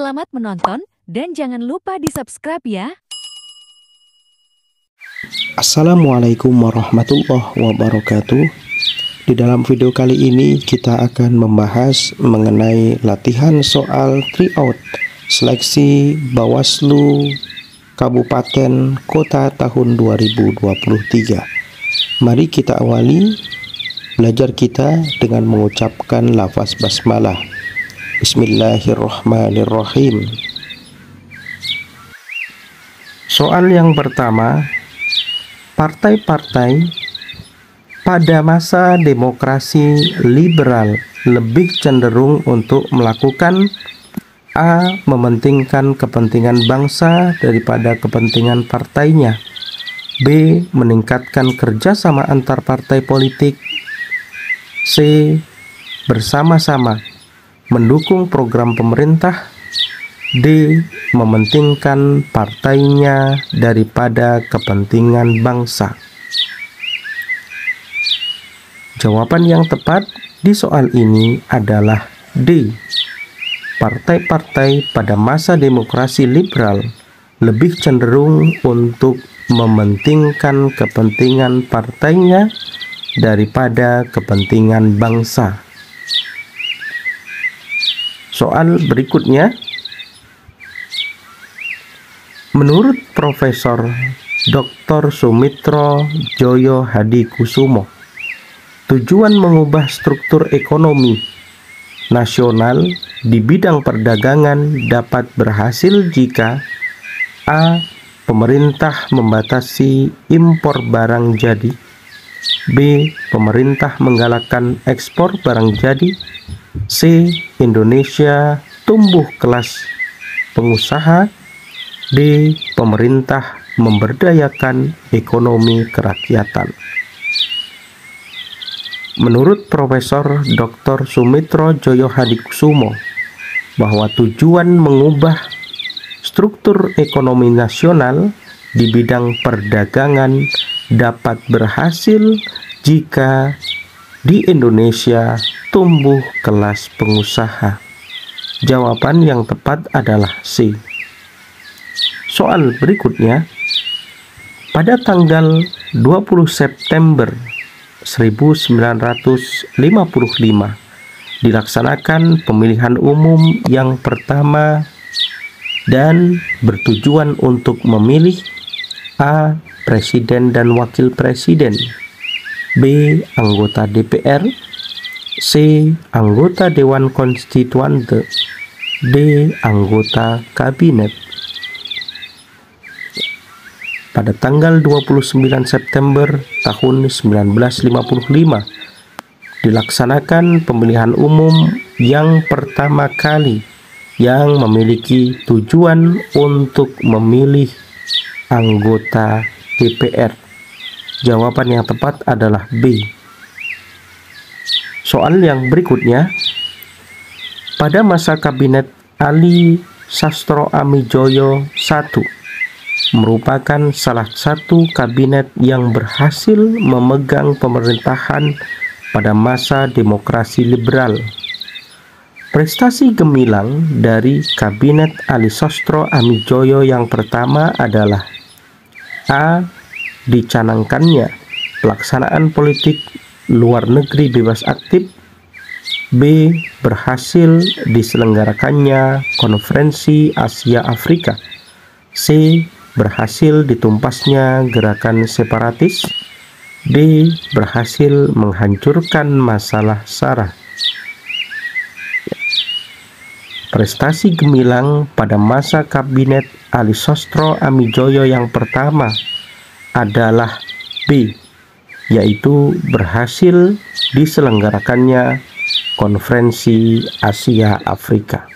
Selamat menonton dan jangan lupa di-subscribe ya. Assalamualaikum warahmatullahi wabarakatuh. Di dalam video kali ini kita akan membahas mengenai latihan soal tryout seleksi Bawaslu Kabupaten Kota tahun 2023. Mari kita awali belajar kita dengan mengucapkan lafaz basmalah. Bismillahirrahmanirrahim. Soal yang pertama, partai-partai pada masa demokrasi liberal lebih cenderung untuk melakukan A. Mementingkan kepentingan bangsa daripada kepentingan partainya. B. Meningkatkan kerjasama antar partai politik. C. Bersama-sama mendukung program pemerintah. D. Mementingkan partainya daripada kepentingan bangsa. Jawaban yang tepat di soal ini adalah D. Partai-partai pada masa demokrasi liberal lebih cenderung untuk mementingkan kepentingan partainya daripada kepentingan bangsa. Soal berikutnya, menurut Profesor Dr. Sumitro Joyo Hadikusumo, tujuan mengubah struktur ekonomi nasional di bidang perdagangan dapat berhasil jika A. Pemerintah membatasi impor barang jadi. B. Pemerintah menggalakkan ekspor barang jadi. C. Indonesia tumbuh kelas pengusaha. D. Pemerintah memberdayakan ekonomi kerakyatan. Menurut Profesor Dr. Sumitro Joyo Hadikusumo, bahwa tujuan mengubah struktur ekonomi nasional di bidang perdagangan dapat berhasil jika di Indonesia tumbuh kelas pengusaha. Jawaban yang tepat adalah C. Soal berikutnya, pada tanggal 20 September 1955 dilaksanakan pemilihan umum yang pertama dan bertujuan untuk memilih A. Presiden dan Wakil Presiden, B. Anggota DPR, C. Anggota Dewan Konstituante, D. Anggota Kabinet. Pada tanggal 29 September tahun 1955 dilaksanakan pemilihan umum yang pertama kali yang memiliki tujuan untuk memilih anggota DPR. Jawaban yang tepat adalah B. Soal yang berikutnya, pada masa Kabinet Ali Sastro Amijoyo I merupakan salah satu kabinet yang berhasil memegang pemerintahan pada masa demokrasi liberal. Prestasi gemilang dari Kabinet Ali Sastro Amijoyo yang pertama adalah A. Dicanangkannya pelaksanaan politik luar negeri bebas aktif. B. Berhasil diselenggarakannya konferensi Asia Afrika. C. Berhasil ditumpasnya gerakan separatis. D. Berhasil menghancurkan masalah SARA. Prestasi gemilang pada masa Kabinet Ali Sastro Amijoyo yang pertama adalah B, yaitu berhasil diselenggarakannya konferensi Asia Afrika.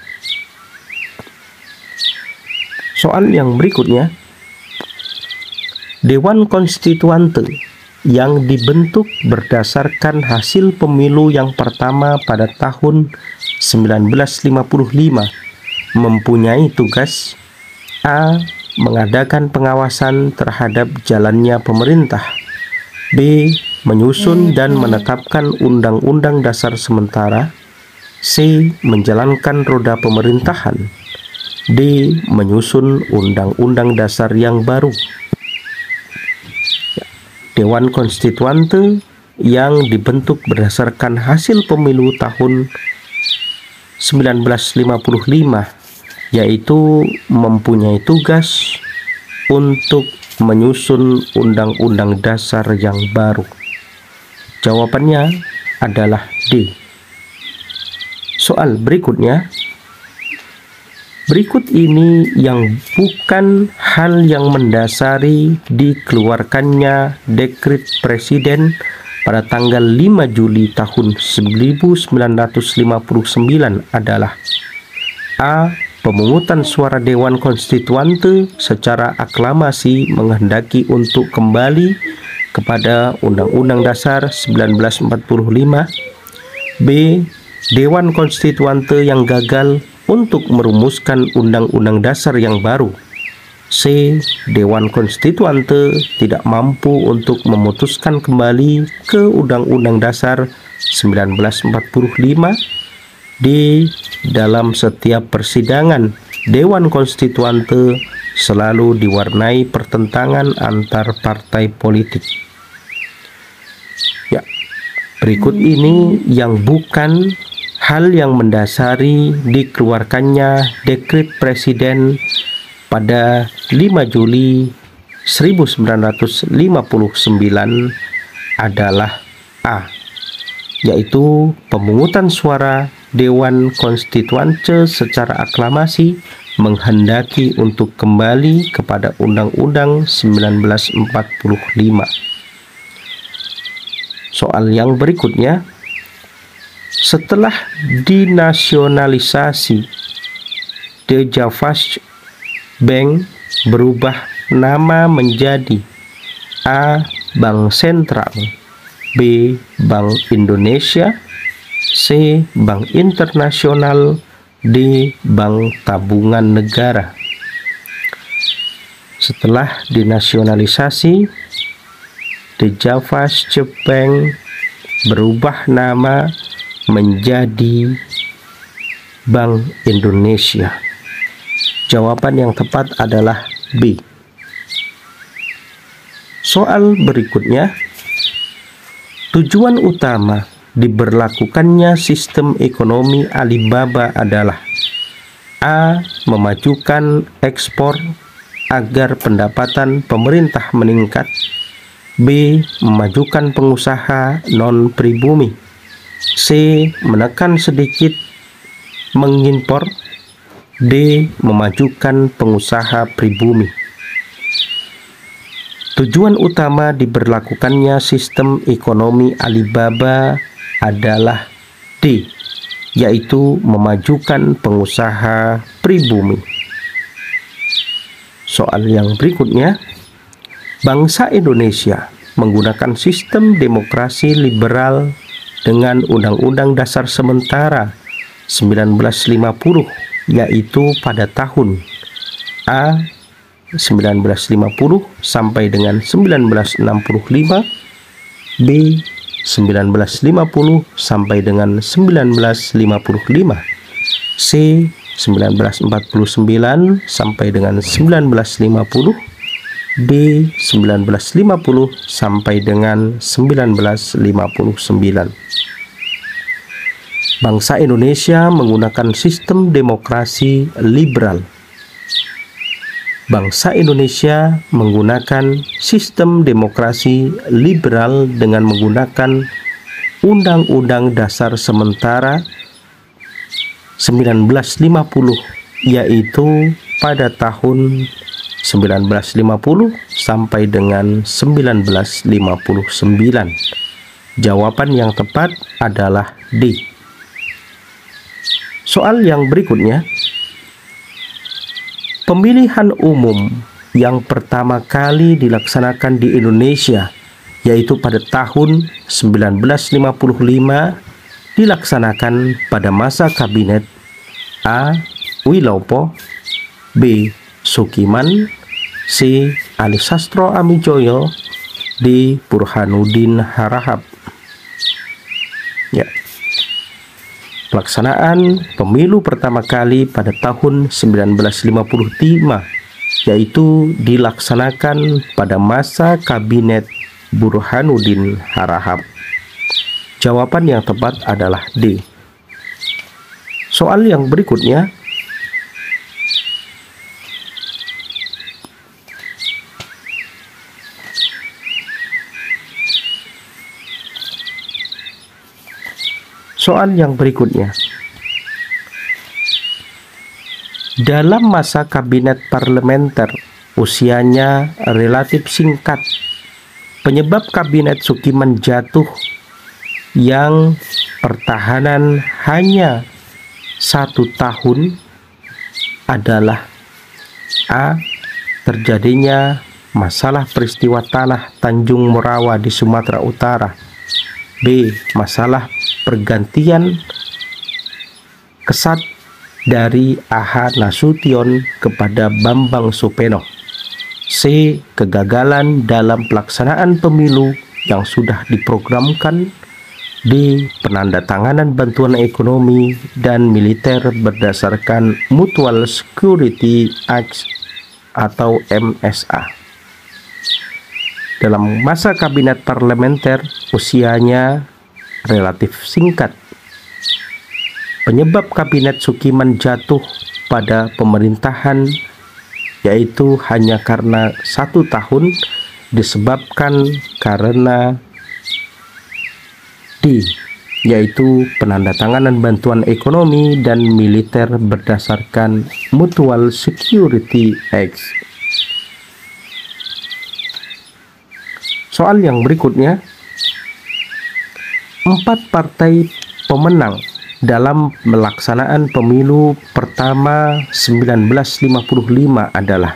Soal yang berikutnya, Dewan Konstituante yang dibentuk berdasarkan hasil pemilu yang pertama pada tahun 1955 mempunyai tugas A. Mengadakan pengawasan terhadap jalannya pemerintah. B. Menyusun dan menetapkan undang-undang dasar sementara. C. Menjalankan roda pemerintahan. D. Menyusun undang-undang dasar yang baru. Dewan Konstituante yang dibentuk berdasarkan hasil pemilu tahun 1955, yaitu mempunyai tugas untuk menyusun undang-undang dasar yang baru. Jawabannya adalah D. Soal berikutnya. Berikut ini yang bukan hal yang mendasari dikeluarkannya dekret Presiden pada tanggal 5 Juli tahun 1959 adalah A. Pemungutan suara Dewan Konstituante secara aklamasi menghendaki untuk kembali kepada Undang-Undang Dasar 1945. B. Dewan Konstituante yang gagal untuk merumuskan Undang-Undang Dasar yang baru. C. Dewan Konstituante tidak mampu untuk memutuskan kembali ke Undang-Undang Dasar 1945. D. Dalam setiap persidangan, Dewan Konstituante selalu diwarnai pertentangan antar partai politik. Ya, berikut ini yang bukan hal yang mendasari dikeluarkannya dekret Presiden pada 5 Juli 1959 adalah A. Yaitu pemungutan suara Dewan Konstituante secara aklamasi menghendaki untuk kembali kepada Undang-Undang 1945. Soal yang berikutnya. Setelah dinasionalisasi, Deutsche Bank berubah nama menjadi A. Bank Sentral, B. Bank Indonesia, C. Bank Internasional, D. Bank Tabungan Negara. Setelah dinasionalisasi, Deutsche Bank berubah nama menjadi Bank Indonesia. Jawaban yang tepat adalah B. Soal berikutnya. Tujuan utama diberlakukannya sistem ekonomi Alibaba adalah A. Memajukan ekspor agar pendapatan pemerintah meningkat. B. Memajukan pengusaha non-pribumi. C. Menekan sedikit mengimpor. D. Memajukan pengusaha pribumi. Tujuan utama diberlakukannya sistem ekonomi Alibaba adalah D, yaitu memajukan pengusaha pribumi. Soal yang berikutnya. Bangsa Indonesia menggunakan sistem demokrasi liberal dengan Undang-Undang Dasar sementara 1950, yaitu pada tahun A. 1950 sampai dengan 1965, B. 1950 sampai dengan 1955, C. 1949 sampai dengan 1950, D. 1950 sampai dengan 1959. Bangsa Indonesia menggunakan sistem demokrasi liberal. Bangsa Indonesia menggunakan sistem demokrasi liberal dengan menggunakan Undang-Undang Dasar sementara 1950, yaitu pada tahun 1950 sampai dengan 1959. Jawaban yang tepat adalah D. Soal yang berikutnya. Pemilihan umum yang pertama kali dilaksanakan di Indonesia, yaitu pada tahun 1955, dilaksanakan pada masa kabinet A. Wilopo, B. Sukiman, C. Ali Sastro Amijoyo, D. Burhanuddin Harahap. Ya, pelaksanaan pemilu pertama kali pada tahun 1955, yaitu dilaksanakan pada masa Kabinet Burhanuddin Harahap. Jawaban yang tepat adalah D. Soal yang berikutnya, dalam masa kabinet parlementer usianya relatif singkat, penyebab kabinet Sukiman jatuh yang pertahanan hanya 1 tahun adalah A. Terjadinya masalah peristiwa tanah Tanjung Morawa di Sumatera Utara. B. Masalah pergantian kesat dari A.H. Nasution kepada Bambang Supeno. C. Kegagalan dalam pelaksanaan pemilu yang sudah diprogramkan. D. Penandatanganan bantuan ekonomi dan militer berdasarkan Mutual Security Act atau MSA. Dalam masa kabinet parlementer usianya relatif singkat, penyebab kabinet Sukiman jatuh pada pemerintahan yaitu hanya karena 1 tahun, disebabkan karena D, yaitu penandatanganan bantuan ekonomi dan militer berdasarkan Mutual Security Act. Soal yang berikutnya, 4 partai pemenang dalam pelaksanaan pemilu pertama 1955 adalah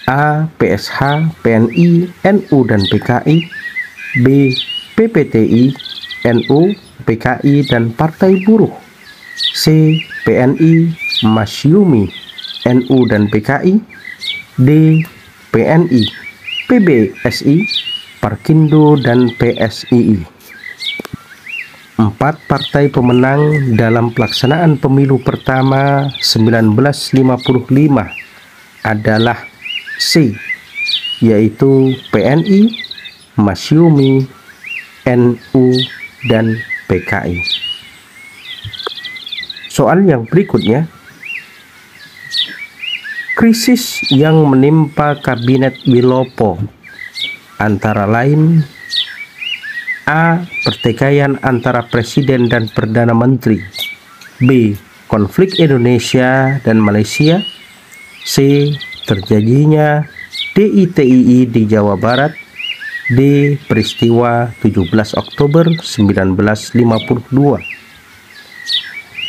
A. PSH, PNI, NU dan PKI. B. PPTI, NU, PKI dan Partai Buruh. C. PNI, Masyumi, NU dan PKI. D. PNI, PBSI, Parkindo dan PSII. 4 partai pemenang dalam pelaksanaan pemilu pertama 1955 adalah C, yaitu PNI, Masyumi, NU dan PKI. Soal yang berikutnya, krisis yang menimpa Kabinet Wilopo antara lain A. Pertikaian antara Presiden dan Perdana Menteri. B. Konflik Indonesia dan Malaysia. C. Terjadinya DITII di Jawa Barat. D. Peristiwa 17 Oktober 1952.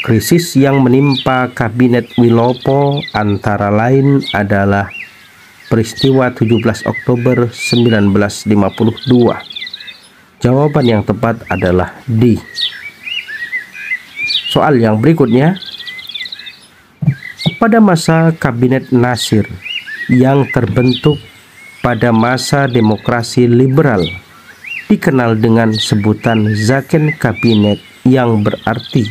Krisis yang menimpa Kabinet Wilopo antara lain adalah peristiwa 17 Oktober 1952. Jawaban yang tepat adalah D. Soal yang berikutnya, pada masa Kabinet Nasir yang terbentuk pada masa demokrasi liberal, dikenal dengan sebutan Zakon Kabinet, yang berarti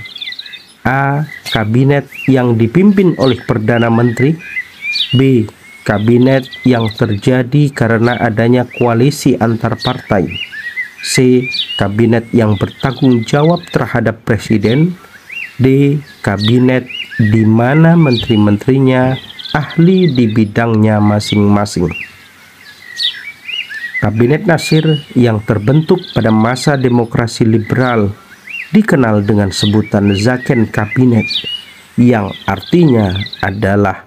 A. Kabinet yang dipimpin oleh Perdana Menteri. B. Kabinet yang terjadi karena adanya koalisi antar partai. C. Kabinet yang bertanggung jawab terhadap Presiden. D. Kabinet di mana menteri-menterinya ahli di bidangnya masing-masing. Kabinet Nasir yang terbentuk pada masa demokrasi liberal dikenal dengan sebutan Zakon Kabinet, yang artinya adalah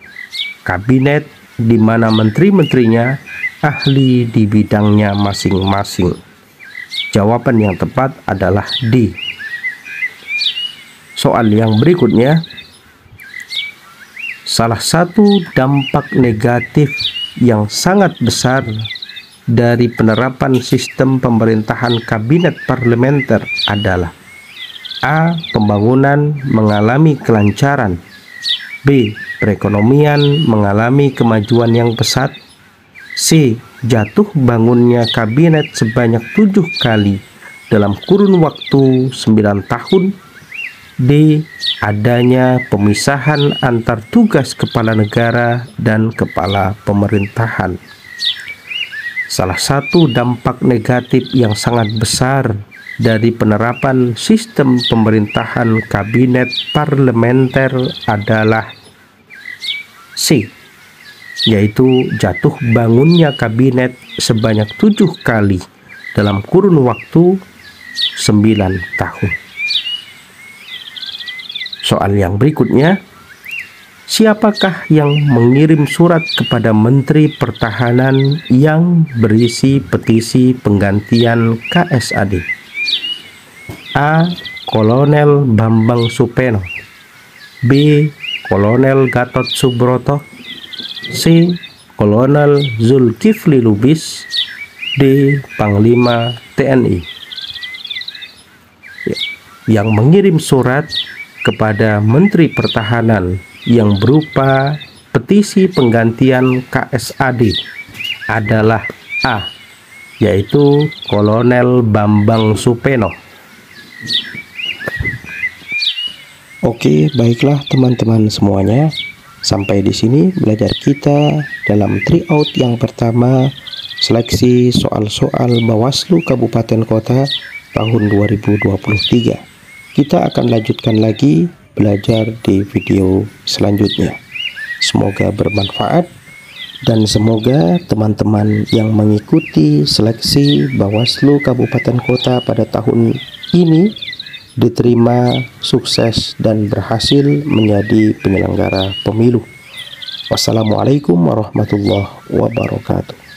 kabinet di mana menteri-menterinya ahli di bidangnya masing-masing. Jawaban yang tepat adalah D. Soal yang berikutnya, salah satu dampak negatif yang sangat besar dari penerapan sistem pemerintahan kabinet parlementer adalah A. Pembangunan mengalami kelancaran. B. Perekonomian mengalami kemajuan yang pesat. C. Jatuh bangunnya kabinet sebanyak 7 kali dalam kurun waktu 9 tahun. D. Adanya pemisahan antar tugas kepala negara dan kepala pemerintahan. Salah satu dampak negatif yang sangat besar dari penerapan sistem pemerintahan kabinet parlementer adalah C, yaitu jatuh bangunnya kabinet sebanyak 7 kali dalam kurun waktu 9 tahun. Soal yang berikutnya, siapakah yang mengirim surat kepada Menteri Pertahanan yang berisi petisi penggantian KSAD? A. Kolonel Bambang Supeno. B. Kolonel Gatot Subroto. C. Kolonel Zulkifli Lubis. D. Panglima TNI. Yang mengirim surat kepada Menteri Pertahanan yang berupa petisi penggantian KSAD adalah A, yaitu Kolonel Bambang Supeno. Oke, baiklah teman-teman semuanya. Sampai di sini belajar kita dalam tryout yang pertama, seleksi soal-soal Bawaslu Kabupaten Kota tahun 2023. Kita akan lanjutkan lagi belajar di video selanjutnya. Semoga bermanfaat dan semoga teman-teman yang mengikuti seleksi Bawaslu Kabupaten Kota pada tahun ini diterima sukses dan berhasil menjadi penyelenggara pemilu. Wassalamualaikum warahmatullahi wabarakatuh.